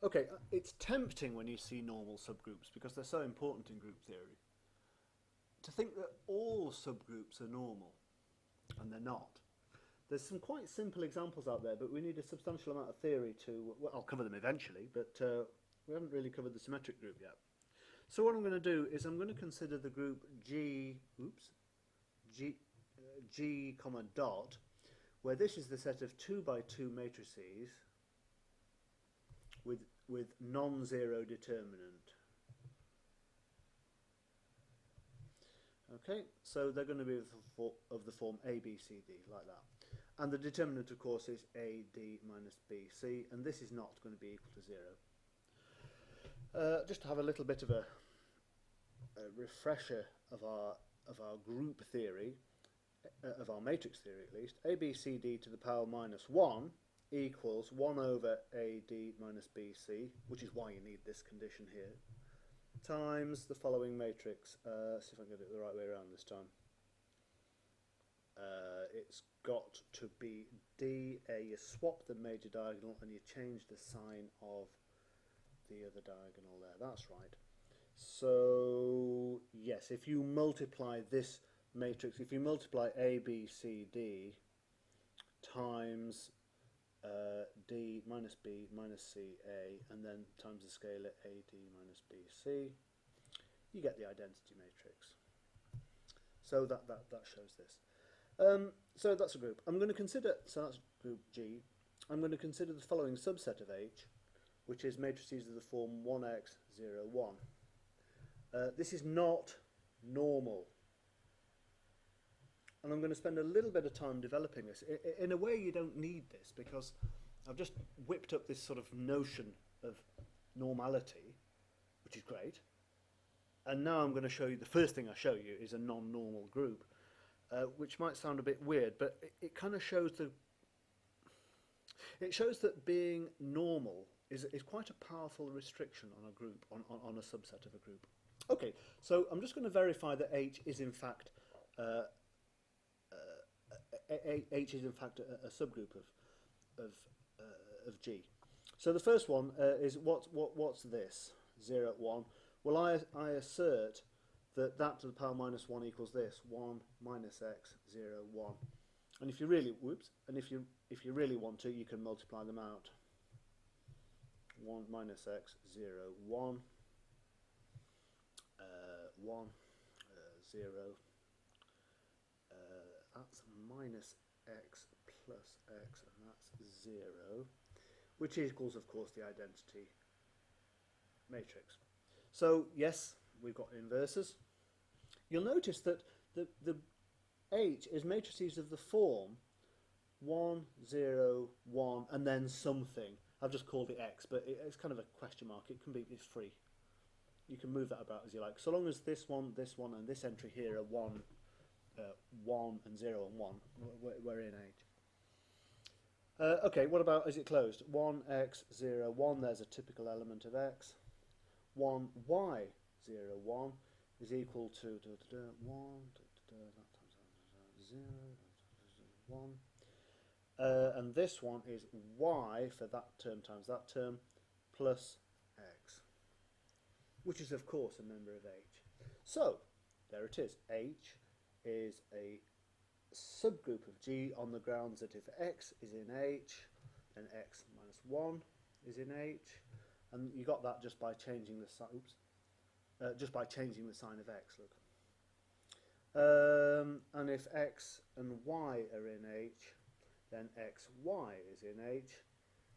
Okay, it's tempting when you see normal subgroups because they're so important in group theory to think that all subgroups are normal, and they're not. There's some quite simple examples out there, but we need a substantial amount of theory to, well, I'll cover them eventually, but we haven't really covered the symmetric group yet. So what I'm going to do is I'm going to consider the group G comma dot, where this is the set of 2 by 2 matrices with non-zero determinant. Okay, so they're going to be of the form A, B, C, D, like that. And the determinant, of course, is A, D minus B, C, and this is not going to be equal to 0. Just to have a little bit of a refresher of our group theory, of our matrix theory at least, A, B, C, D to the power minus 1 equals 1 over A, D minus B, C, which is why you need this condition here, times the following matrix. See if I can get it the right way around this time. It's got to be D, A, you swap the major diagonal and you change the sign of the other diagonal there. That's right. So, yes, if you multiply this matrix, if you multiply A, B, C, D times D minus B minus C, A, and then times the scalar A, D minus B, C, you get the identity matrix. So that shows this. So that's a group. I'm going to consider, so that's group G. I'm going to consider the following subset of H, which is matrices of the form 1x, 0, 1. This is not normal. And I'm going to spend a little bit of time developing this. In a way, you don't need this, because I've just whipped up this sort of notion of normality, which is great. And now I'm going to show you, the first thing I show you is a non-normal group, which might sound a bit weird, but it kind of shows that being normal is quite a powerful restriction on a group, on a subset of a group. Okay, so I'm just going to verify that H is in fact H is in fact a subgroup of G. So the first one is what's this 0, 1? Well, I assert that to the power minus 1 equals this 1 minus x 0, 1. And if you really if you really want to, you can multiply them out. 1 minus x 0, 1 1 0. That's minus x plus x, and that's 0, which equals, of course, the identity matrix. So, yes, we've got inverses. You'll notice that the H is matrices of the form 1, 0, 1, and then something. I've just called it x, but it's kind of a question mark. It's free. You can move that about as you like. So long as this one, and this entry here are 1 and 0 and 1, we're in H. Okay, what about, is it closed? 1x, 0, 1, there's a typical element of x. 1y, 0, 1 is equal to 1, that times 0, 1. And this one is y for that term times that term plus x, which is, of course, a member of H. So, there it is. H is a subgroup of G on the grounds that if x is in H, then x minus 1 is in H, and you got that just by changing the sign. Just by changing the sign of x. Look, and if x and y are in H, then x, y is in H.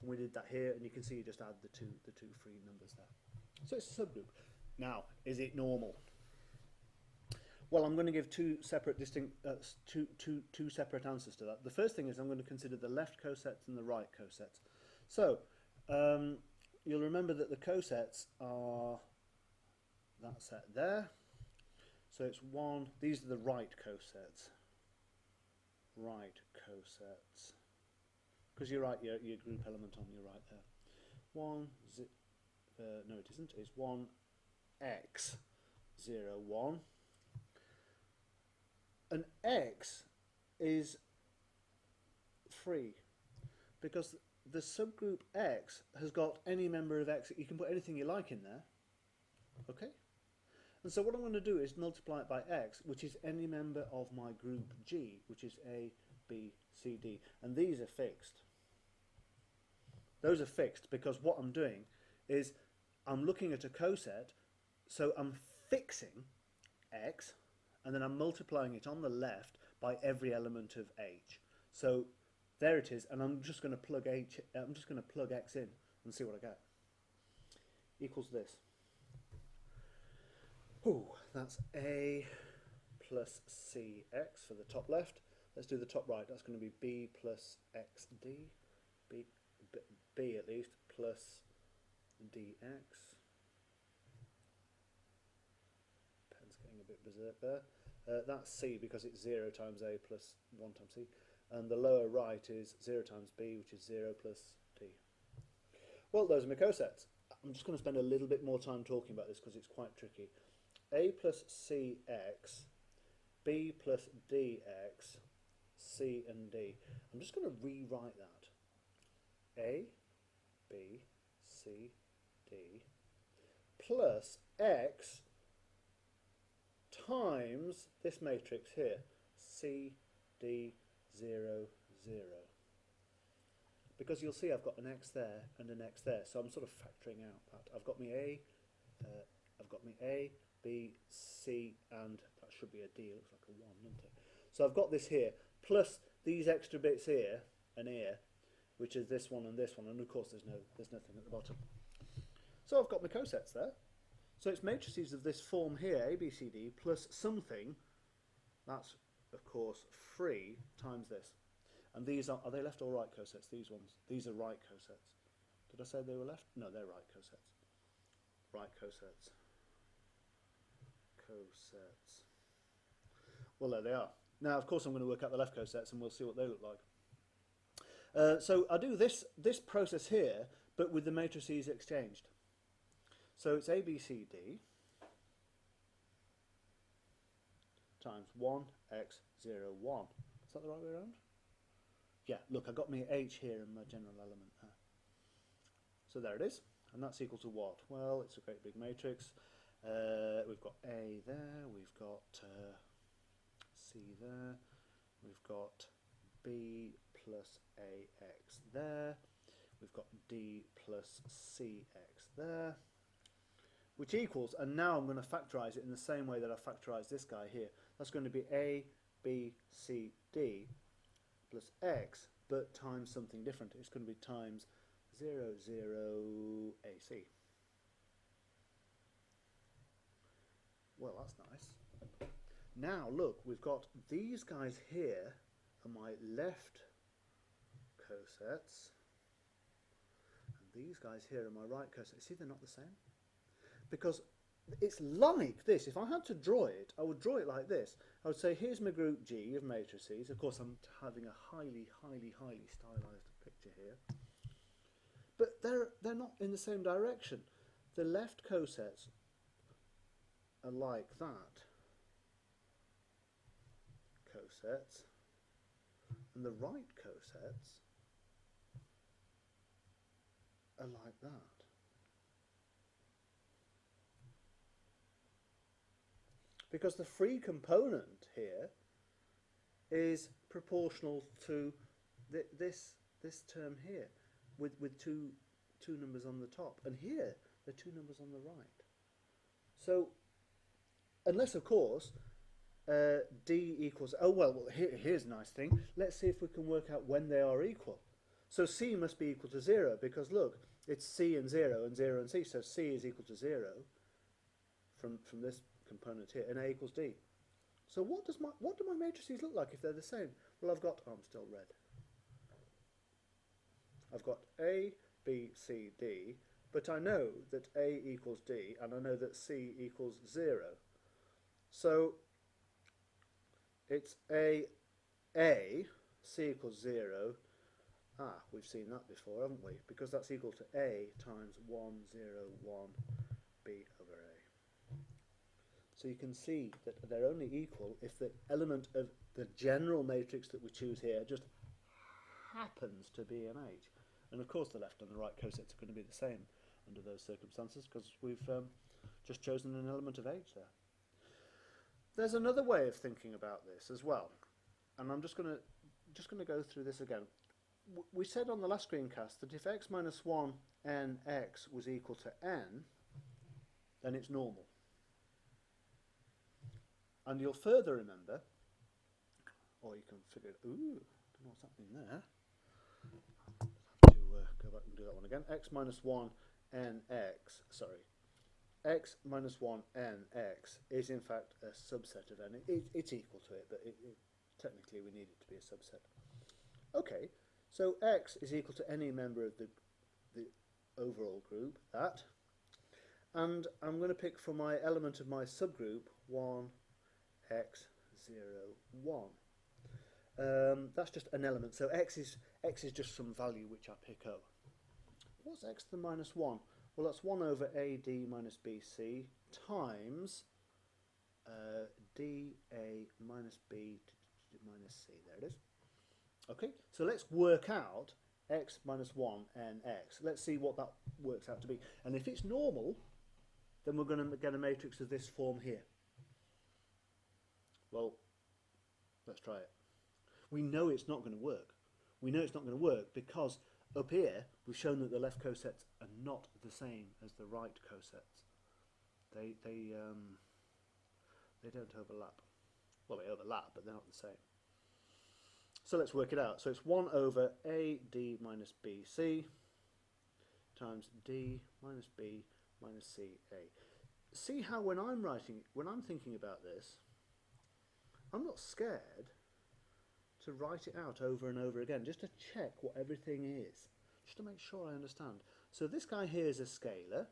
And we did that here, and you can see you just add the two free numbers there. So it's a subgroup. Now, is it normal? Well, I'm going to give two separate two separate answers to that. The first thing is I'm going to consider the left cosets and the right cosets. So you'll remember that the cosets are that set there. So it's 1. These are the right cosets. Right cosets. Because you write your group element on your right there. 1, no it isn't. It's 1x 0, 1. And x is free because the subgroup X has got any member of X. You can put anything you like in there. Okay? And so what I'm going to do is multiply it by X, which is any member of my group G, which is A, B, C, D. And these are fixed. Those are fixed because what I'm doing is I'm looking at a coset, so I'm fixing X, and then I'm multiplying it on the left by every element of H. So there it is, and I'm just going to plug X in and see what I get. Equals this. Ooh, that's A plus CX for the top left. Let's do the top right. That's going to be B plus XD, B at least, plus DX. Pen's getting a bit berserk there. That's C because it's 0 times A plus 1 times C. And the lower right is 0 times B, which is 0 plus D. Well, those are my cosets. I'm just going to spend a little bit more time talking about this because it's quite tricky. A plus CX, B plus DX, C and D. I'm just going to rewrite that. A, B, C, D, plus X times this matrix here, C, D, 0, 0. Because you'll see I've got an X there and an X there, so I'm sort of factoring out that. I've got my A, B, C, and that should be a D. It looks like a 1, doesn't it? So I've got this here, plus these extra bits here and here, which is this one, and of course there's nothing at the bottom. So I've got my cosets there. So it's matrices of this form here, A, B, C, D, plus something, that's of course 3 times this. And these are they left or right cosets? These ones. These are right cosets. Did I say they were left? No, they're right cosets. Right cosets. Cosets. Well, there they are. Now, of course, I'm going to work out the left cosets and we'll see what they look like. So I do this process here, but with the matrices exchanged. So it's A, B, C, D times 1, X, 0, 1. Is that the right way around? Yeah, look, I got my H here and my general element there. So there it is. And that's equal to what? Well, it's a great big matrix. We've got A there, we've got C there, we've got B plus AX there, we've got D plus CX there, which equals, and now I'm going to factorise it in the same way that I factorised this guy here. That's going to be A, B, C, D plus X, but times something different. It's going to be times 0, 0, AC. Well, that's nice. Now, look, we've got these guys here are my left cosets, and these guys here are my right cosets. See, they're not the same? Because it's like this. If I had to draw it, I would draw it like this. I would say, here's my group G of matrices. Of course, I'm having a highly stylized picture here. But they're not in the same direction. The left cosets are like that. Cosets. And the right cosets are like that. Because the free component here is proportional to this term here, with two numbers on the top, and here there are 2 numbers on the right. So, unless of course D equals, oh well, here's a nice thing. Let's see if we can work out when they are equal. So C must be equal to 0 because look, it's C and 0 and 0 and C, so C is equal to 0 from this component here, and A equals D. So what do my matrices look like if they're the same? Well, I've got, oh, I'm still red. I've got A, B, C, D, but I know that A equals D, and I know that C equals 0. So it's A, C equals 0. Ah, we've seen that before, haven't we? Because that's equal to A times 1, 0, 1, B over A. So you can see that they're only equal if the element of the general matrix that we choose here just happens to be an H. And of course the left and the right cosets are going to be the same under those circumstances because we've just chosen an element of H there. There's another way of thinking about this as well, and I'm just going to go through this again. We said on the last screencast that if x minus 1 nx was equal to n, then it's normal. And you'll further remember, or you can figure it, ooh, I don't know what's happening there. To go back and do that one again. X minus 1 nx, sorry. X minus 1 nx is in fact a subset of n. It's equal to it, but technically we need it to be a subset. Okay, so x is equal to any member of the overall group, that. And I'm going to pick for my element of my subgroup 1, x, 0, 1. That's just an element, so x is just some value which I pick up. What's x to the minus 1? Well, that's 1 over AD minus BC times DA minus B minus C. There it is. Okay, so let's work out x minus 1 nx. Let's see what that works out to be. And if it's normal, then we're going to get a matrix of this form here. Well, let's try it. We know it's not going to work. We know it's not going to work because up here we've shown that the left cosets are not the same as the right cosets. They don't overlap. Well, they overlap, but they're not the same. So let's work it out. So it's 1 over AD minus BC times D minus B minus CA. See how when I'm thinking about this, I'm not scared to write it out over and over again, just to check what everything is, just to make sure I understand. So this guy here is a scalar.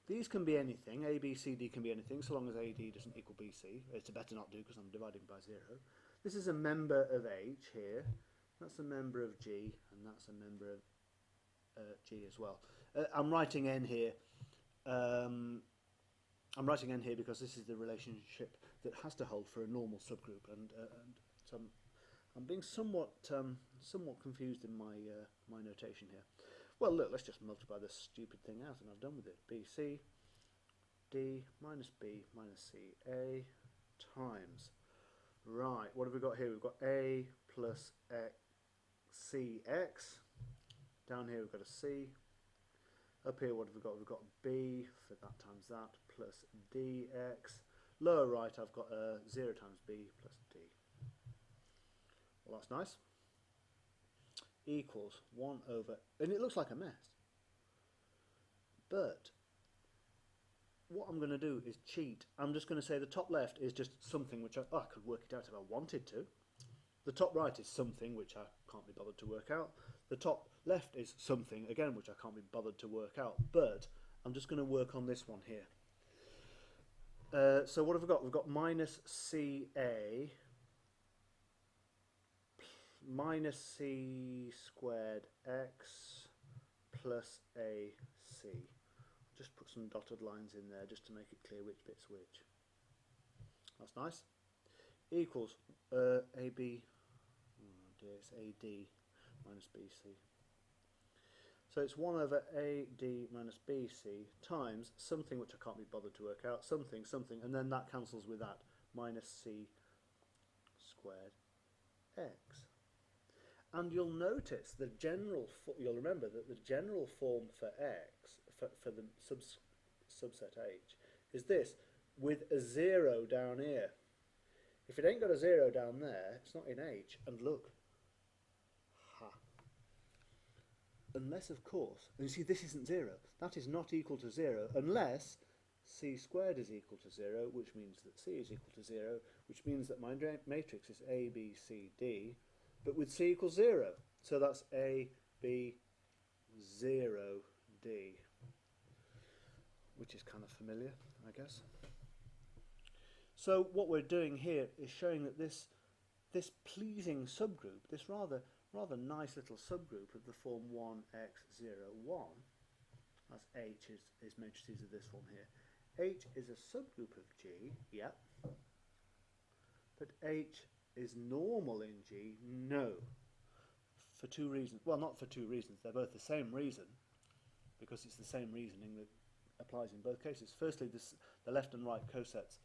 These can be anything. A, B, C, D can be anything, so long as AD doesn't equal BC. It's better not do because I'm dividing by 0. This is a member of H here. That's a member of G, and that's a member of G as well. I'm writing N here. I'm writing N here because this is the relationship that has to hold for a normal subgroup, and so I'm being somewhat confused in my my notation here. Well, look, let's just multiply this stupid thing out, and I've done with it. BC D minus B minus CA times. Right, what have we got here? We've got A plus CX. Down here we've got a C. Up here what have we got? We've got B for that times that plus DX. Lower right I've got 0 times B plus D. Well, that's nice. Equals 1 over, and it looks like a mess. But what I'm going to do is cheat. I'm just going to say the top left is just something which I could work it out if I wanted to. The top right is something which I can't be bothered to work out. The top left is something, again, which I can't be bothered to work out. But I'm just going to work on this one here. So what have we got? We've got minus CA minus C squared X plus AC. Just put some dotted lines in there just to make it clear which bit's which. That's nice. Equals AB, it's AD minus BC. So it's 1 over AD minus BC times something which I can't be bothered to work out, something, and then that cancels with that, minus C squared X. And you'll notice the general, you'll remember that the general form for X, for the subset H, is this, with a 0 down here. If it ain't got a 0 down there, it's not in H. And look, ha. Unless, of course, and you see this isn't 0. That is not equal to 0 unless C squared is equal to 0, which means that C is equal to 0, which means that my matrix is A, B, C, D, but with C equals 0. So that's A, B, 0, D, which is kind of familiar, I guess. So what we're doing here is showing that this pleasing subgroup, this rather nice little subgroup of the form 1x0, 1, that's H is matrices of this form here. H is a subgroup of G, yep, but H is normal in G, no. for two reasons. Well, not for two reasons. They're both the same reason, because it's the same reasoning that applies in both cases. Firstly, the left and right cosets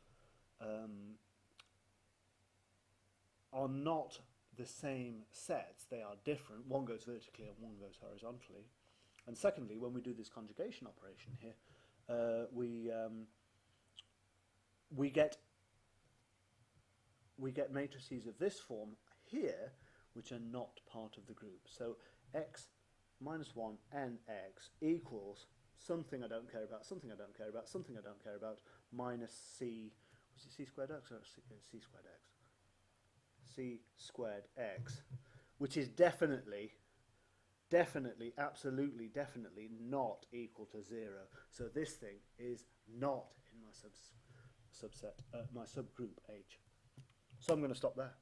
are not the same sets. They are different. One goes vertically and one goes horizontally. And secondly, when we do this conjugation operation here, we get matrices of this form here, which are not part of the group. So x minus 1 nx equals something I don't care about, something I don't care about, something I don't care about, minus c, was it c squared x or c squared x? C squared x, which is definitely, absolutely, definitely not equal to 0. So this thing is not in my subset, my subgroup H. So I'm going to stop there.